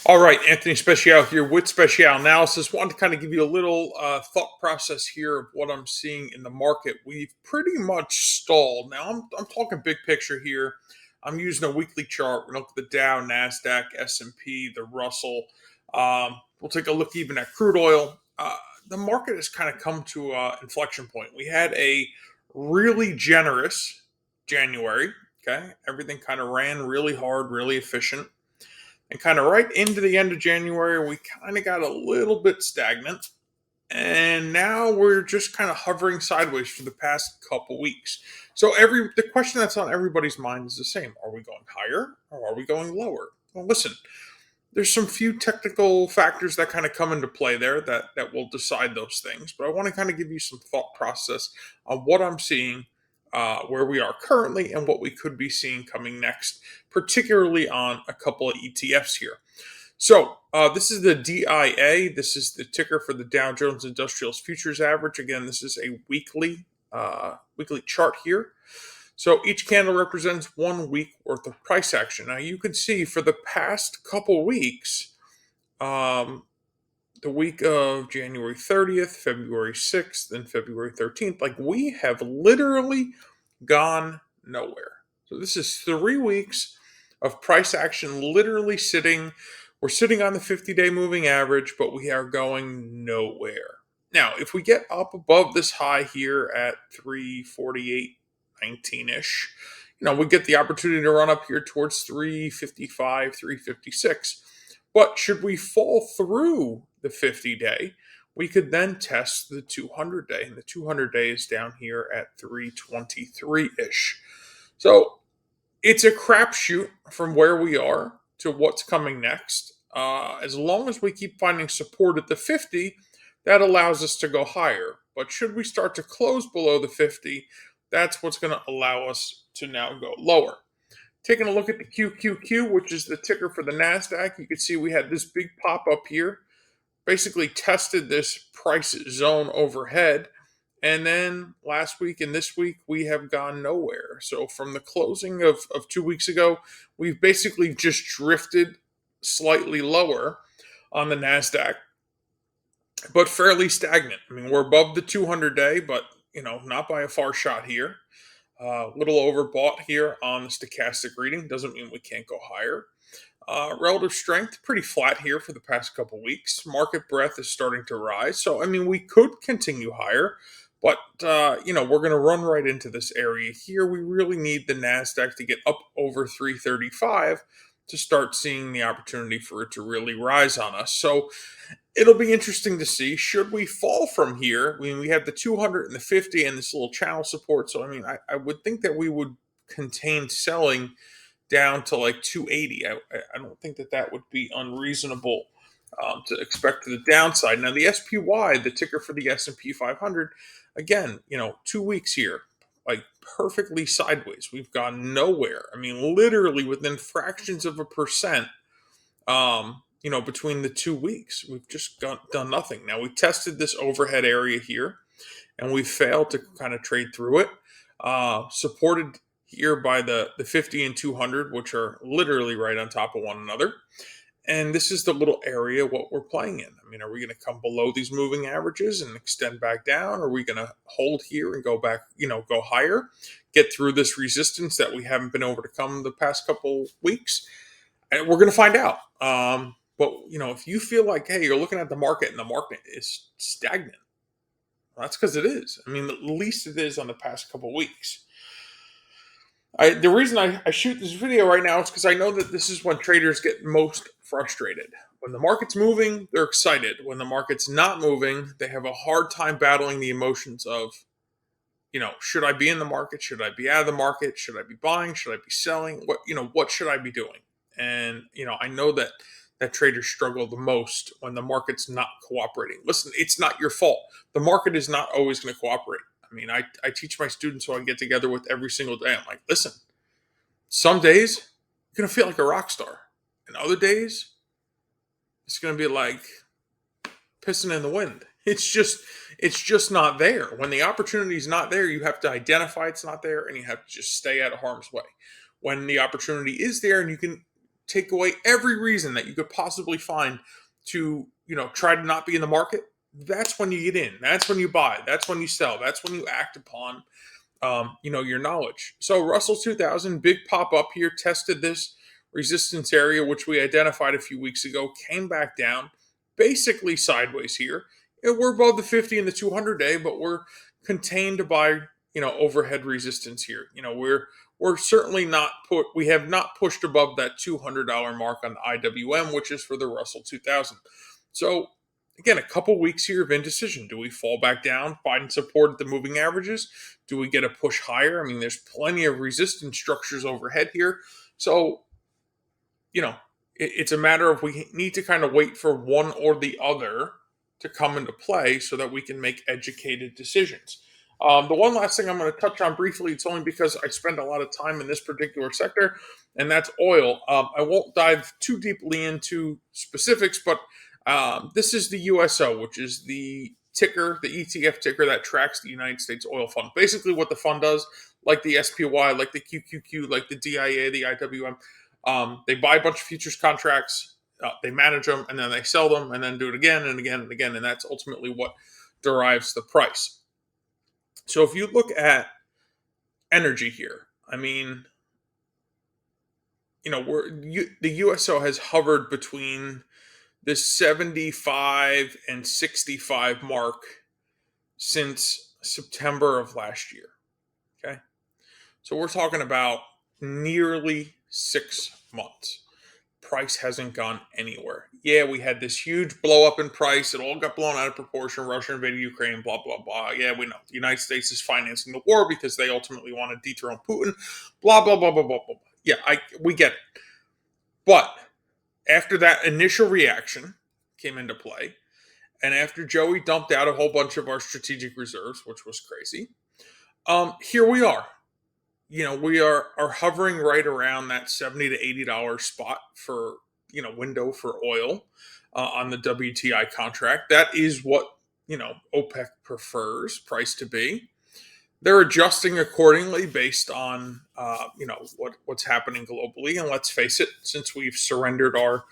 All right, Anthony Speciale here with Speciale Analysis. Wanted to kind of give you a little thought process here of what I'm seeing in the market. We've pretty much stalled. Now, I'm talking big picture here. I'm using a weekly chart. We're going to look at the Dow, NASDAQ, S&P, the Russell. We'll take a look even at crude oil. The market has kind of come to an inflection point. We had a really generous January. Okay, everything kind of ran really hard, really efficient, and kind of right into the end of January, we kind of got a little bit stagnant. And now we're just kind of hovering sideways for the past couple weeks. So the question that's on everybody's mind is the same. Are we going higher or are we going lower? Well, listen, there's some few technical factors that kind of come into play there that will decide those things. But I want to kind of give you some thought process on what I'm seeing, where we are currently, and what we could be seeing coming next, particularly on a couple of ETFs here. So this is the DIA. This is the ticker for the Dow Jones Industrials Futures Average. Again, this is a weekly chart here. So each candle represents 1 week worth of price action. Now you can see for the past couple weeks, um, the week of January 30th, February 6th, and February 13th, like we have literally gone nowhere. So this is 3 weeks of price action literally sitting. We're sitting on the 50-day moving average, but we are going nowhere. Now, if we get up above this high here at 348.19-ish, we get the opportunity to run up here towards 355, 356. But should we fall through the 50-day, we could then test the 200-day, and the 200-day is down here at 323-ish. So it's a crapshoot from where we are to what's coming next. As long as we keep finding support at the 50, that allows us to go higher. But should we start to close below the 50, that's what's going to allow us to now go lower. Taking a look at the QQQ, which is the ticker for the NASDAQ, you can see we had this big pop up here, basically tested this price zone overhead. And then last week and this week, we have gone nowhere. So from the closing of 2 weeks ago, we've basically just drifted slightly lower on the NASDAQ, but fairly stagnant. I mean, we're above the 200-day, but, not by a far shot here. A little overbought here on the stochastic reading. Doesn't mean we can't go higher. Relative strength, pretty flat here for the past couple weeks. Market breadth is starting to rise. So, I mean, we could continue higher, but, we're going to run right into this area here. We really need the NASDAQ to get up over 335 to start seeing the opportunity for it to really rise on us. So, it'll be interesting to see. Should we fall from here? I mean, we have the 200 and the 50 and this little channel support. So, I mean, I would think that we would contain selling down to like 280. I don't think that would be unreasonable to expect to the downside. Now, the SPY, the ticker for the S&P 500, again, 2 weeks here, like perfectly sideways. We've gone nowhere. I mean, literally within fractions of a percent. Between the 2 weeks, we've just done nothing. Now we tested this overhead area here, and we failed to kind of trade through it. Supported here by the 50 and 200, which are literally right on top of one another. And this is the little area what we're playing in. I mean, are we going to come below these moving averages and extend back down? Or are we going to hold here and go back, go higher, get through this resistance that we haven't been able to come the past couple weeks? And we're going to find out. But if you feel like, hey, you're looking at the market and the market is stagnant, well, that's because it is. I mean, at least it is on the past couple weeks. The reason I shoot this video right now is because I know that this is when traders get most frustrated. When the market's moving, they're excited. When the market's not moving, they have a hard time battling the emotions of, should I be in the market? Should I be out of the market? Should I be buying? Should I be selling? What should I be doing? And, I know that traders struggle the most when the market's not cooperating. Listen, it's not your fault. The market is not always going to cooperate. I mean, I teach my students who I get together with every single day. I'm like, listen, some days you're going to feel like a rock star. And other days, it's going to be like pissing in the wind. It's just not there. When the opportunity is not there, you have to identify it's not there, and you have to just stay out of harm's way. When the opportunity is there and you can take away every reason that you could possibly find to, try to not be in the market, that's when you get in. That's when you buy. That's when you sell. That's when you act upon, your knowledge. So Russell 2000, big pop up here, tested this resistance area, which we identified a few weeks ago, came back down, basically sideways here. We're above the 50 and the 200 day, but we're contained by, overhead resistance here. We're certainly not we have not pushed above that $200 mark on the IWM, which is for the Russell 2000. So again, a couple weeks here of indecision. Do we fall back down, find support at the moving averages? Do we get a push higher? I mean, there's plenty of resistance structures overhead here. So, it's a matter of we need to kind of wait for one or the other to come into play so that we can make educated decisions. The one last thing I'm going to touch on briefly, it's only because I spend a lot of time in this particular sector, and that's oil. I won't dive too deeply into specifics, but this is the USO, which is the ticker, the ETF ticker that tracks the United States Oil Fund. Basically what the fund does, like the SPY, like the QQQ, like the DIA, the IWM, they buy a bunch of futures contracts, they manage them, and then they sell them, and then do it again and again and again, and that's ultimately what derives the price. So if you look at energy here, I mean, the USO has hovered between the 75 and 65 mark since September of last year. Okay. So we're talking about nearly 6 months. Price hasn't gone anywhere. Yeah, we had this huge blow up in price. It all got blown out of proportion. Russia invaded Ukraine, blah, blah, blah. Yeah, we know. The United States is financing the war because they ultimately want to dethrone Putin, blah, blah, blah, blah, blah, blah. Yeah, we get it. But after that initial reaction came into play, and after Joey dumped out a whole bunch of our strategic reserves, which was crazy, here we are. We are hovering right around that $70 to $80 spot for, window for oil on the WTI contract. That is what, OPEC prefers price to be. They're adjusting accordingly based on, what's happening globally. And let's face it, since we've surrendered our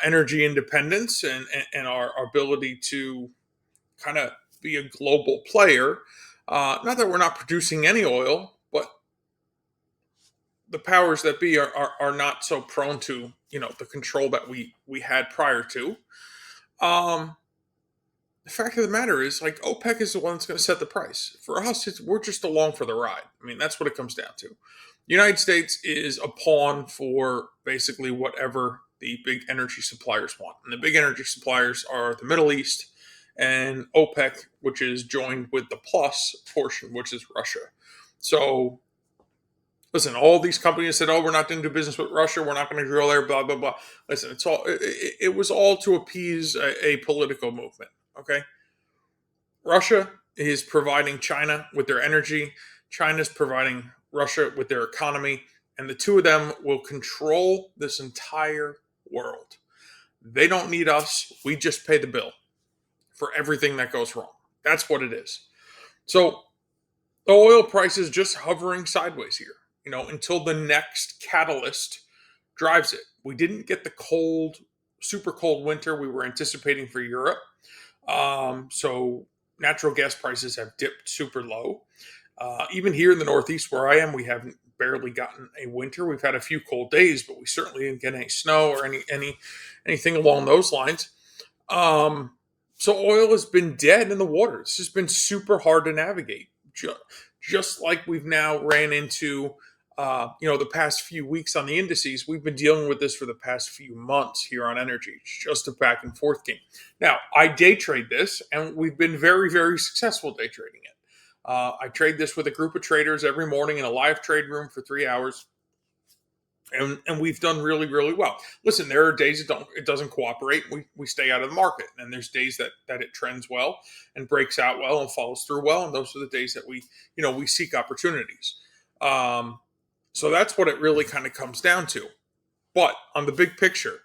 energy independence and our ability to kind of be a global player, not that we're not producing any oil, but the powers that be are not so prone to, the control that we had prior to. The fact of the matter is, like, OPEC is the one that's going to set the price. For us, we're just along for the ride. I mean, that's what it comes down to. The United States is a pawn for basically whatever the big energy suppliers want. And the big energy suppliers are the Middle East and OPEC, which is joined with the plus portion, which is Russia. So, listen, all these companies said, "Oh, we're not going to do business with Russia. We're not going to drill there." Blah blah blah. Listen, it was all to appease a political movement. Okay, Russia is providing China with their energy. China's providing Russia with their economy, and the two of them will control this entire world. They don't need us. We just pay the bill for everything that goes wrong. That's what it is. So the oil price is just hovering sideways here, until the next catalyst drives it. We didn't get the super cold winter we were anticipating for Europe. So natural gas prices have dipped super low. Even here in the Northeast where I am, we haven't barely gotten a winter. We've had a few cold days, but we certainly didn't get any snow or anything along those lines. So oil has been dead in the water. This has been super hard to navigate. Just like we've now ran into, the past few weeks on the indices, we've been dealing with this for the past few months here on energy. It's just a back and forth game. Now, I day trade this, and we've been very, very successful day trading it. I trade this with a group of traders every morning in a live trade room for 3 hours. And we've done really, really well. Listen, there are days it doesn't cooperate. We stay out of the market. And there's days that it trends well and breaks out well and follows through well. And those are the days that we seek opportunities. So that's what it really kind of comes down to. But on the big picture,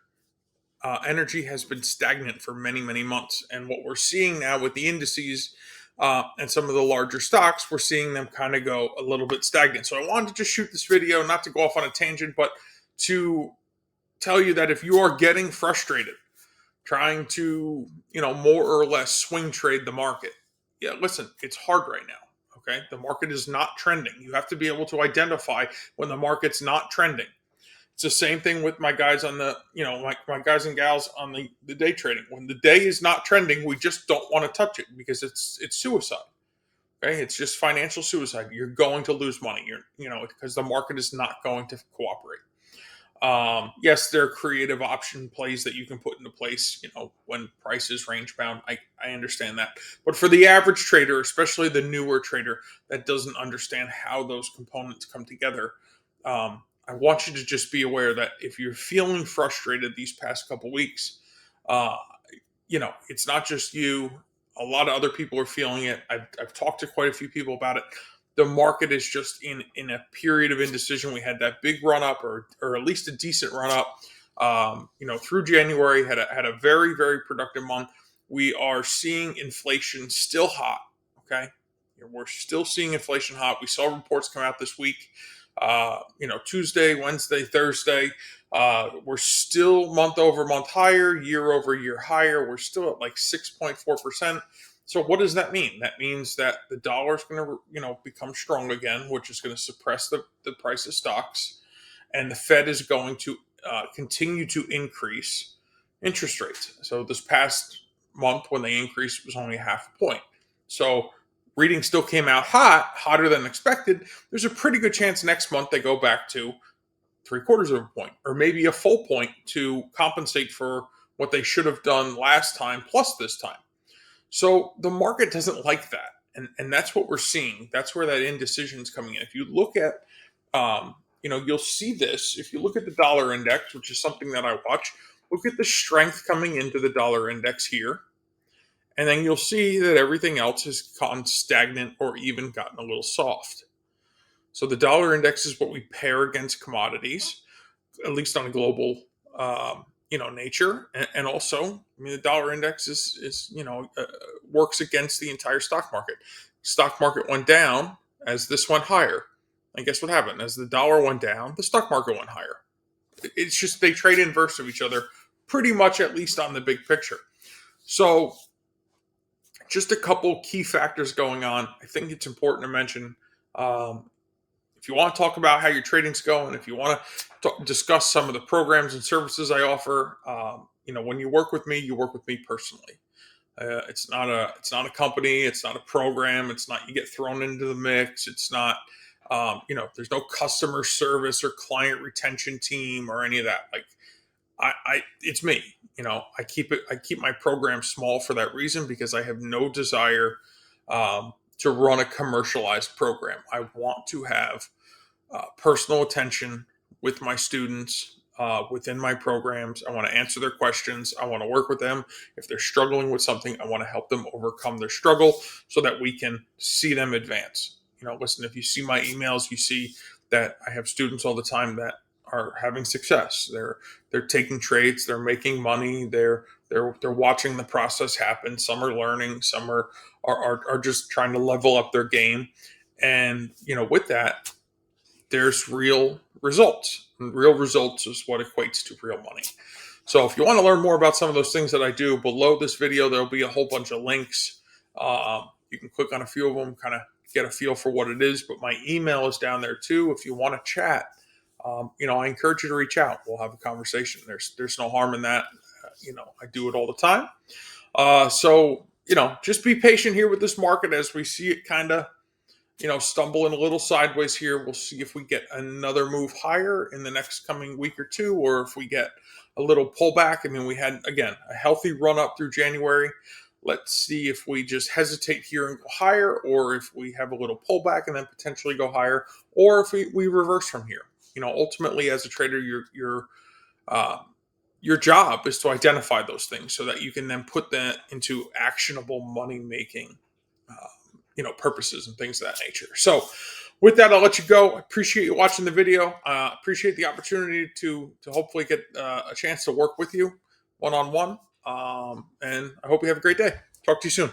energy has been stagnant for many, many months. And what we're seeing now with the indices and some of the larger stocks, we're seeing them kind of go a little bit stagnant. So I wanted to just shoot this video, not to go off on a tangent, but to tell you that if you are getting frustrated trying to, more or less swing trade the market, yeah, listen, it's hard right now. Okay. The market is not trending. You have to be able to identify when the market's not trending. It's the same thing with my guys on the, my guys and gals on the day trading. When the day is not trending, we just don't want to touch it because it's suicide. Okay. It's just financial suicide. You're going to lose money. Because the market is not going to cooperate. Yes, there are creative option plays that you can put into place, when price is range bound. I understand that. But for the average trader, especially the newer trader that doesn't understand how those components come together, I want you to just be aware that if you're feeling frustrated these past couple weeks, uh, it's not just you. A lot of other people are feeling it. I've talked to quite a few people about it. The market is just in a period of indecision. We had that big run up, or at least a decent run up, through January. Had a very, very productive month. We are seeing inflation still hot. Okay, we're still seeing inflation hot. We saw reports come out this week. Tuesday, Wednesday, Thursday. We're still month over month higher, year over year higher. We're still at like 6.4%. So what does that mean? That means that the dollar is going to, become strong again, which is going to suppress the price of stocks, and the Fed is going to continue to increase interest rates. So this past month, when they increased, was only 0.5 point. So reading still came out hotter than expected. There's a pretty good chance next month they go back to 0.75 point, or maybe a full point to compensate for what they should have done last time plus this time. So the market doesn't like that. And that's what we're seeing. That's where that indecision is coming in. If you look at, you'll see this. If you look at the dollar index, which is something that I watch, look at the strength coming into the dollar index here. And then you'll see that everything else has gone stagnant or even gotten a little soft. So the dollar index is what we pair against commodities, at least on a global nature, and also, the dollar index is works against the entire stock market. Stock market went down as this went higher, and guess what happened? As the dollar went down, the stock market went higher. It's just they trade inverse of each other, pretty much, at least on the big picture. So, just a couple key factors going on. I think it's important to mention. If you want to talk about how your trading's going, if you want to discuss some of the programs and services I offer, when you work with me personally. It's not a company. It's not a program. It's not you get thrown into the mix. It's not, there's no customer service or client retention team or any of that. Like, it's me. I keep my program small for that reason, because I have no desire to run a commercialized program. I want to have personal attention with my students within my programs. I want to answer their questions. I want to work with them. If they're struggling with something, I want to help them overcome their struggle so that we can see them advance. Listen, if you see my emails, you see that I have students all the time that are having success. They're taking trades. They're making money. They're watching the process happen. Some are learning. Some are just trying to level up their game. And with that, there's real results. And real results is what equates to real money. So if you want to learn more about some of those things that I do, below this video, there'll be a whole bunch of links. You can click on a few of them, kind of get a feel for what it is. But my email is down there too. If you want to chat, I encourage you to reach out. We'll have a conversation. There's no harm in that. I do it all the time. So just be patient here with this market as we see it kind of, stumbling a little sideways here. We'll see if we get another move higher in the next coming week or two, or if we get a little pullback. We had, again, a healthy run up through January. Let's see if we just hesitate here and go higher, or if we have a little pullback and then potentially go higher, or if we reverse from here. Ultimately, as a trader, your job is to identify those things so that you can then put that into actionable money making purposes and things of that nature. So with that, I'll let you go. I appreciate you watching the video. Appreciate the opportunity to hopefully get a chance to work with you one-on-one. And I hope you have a great day. Talk to you soon.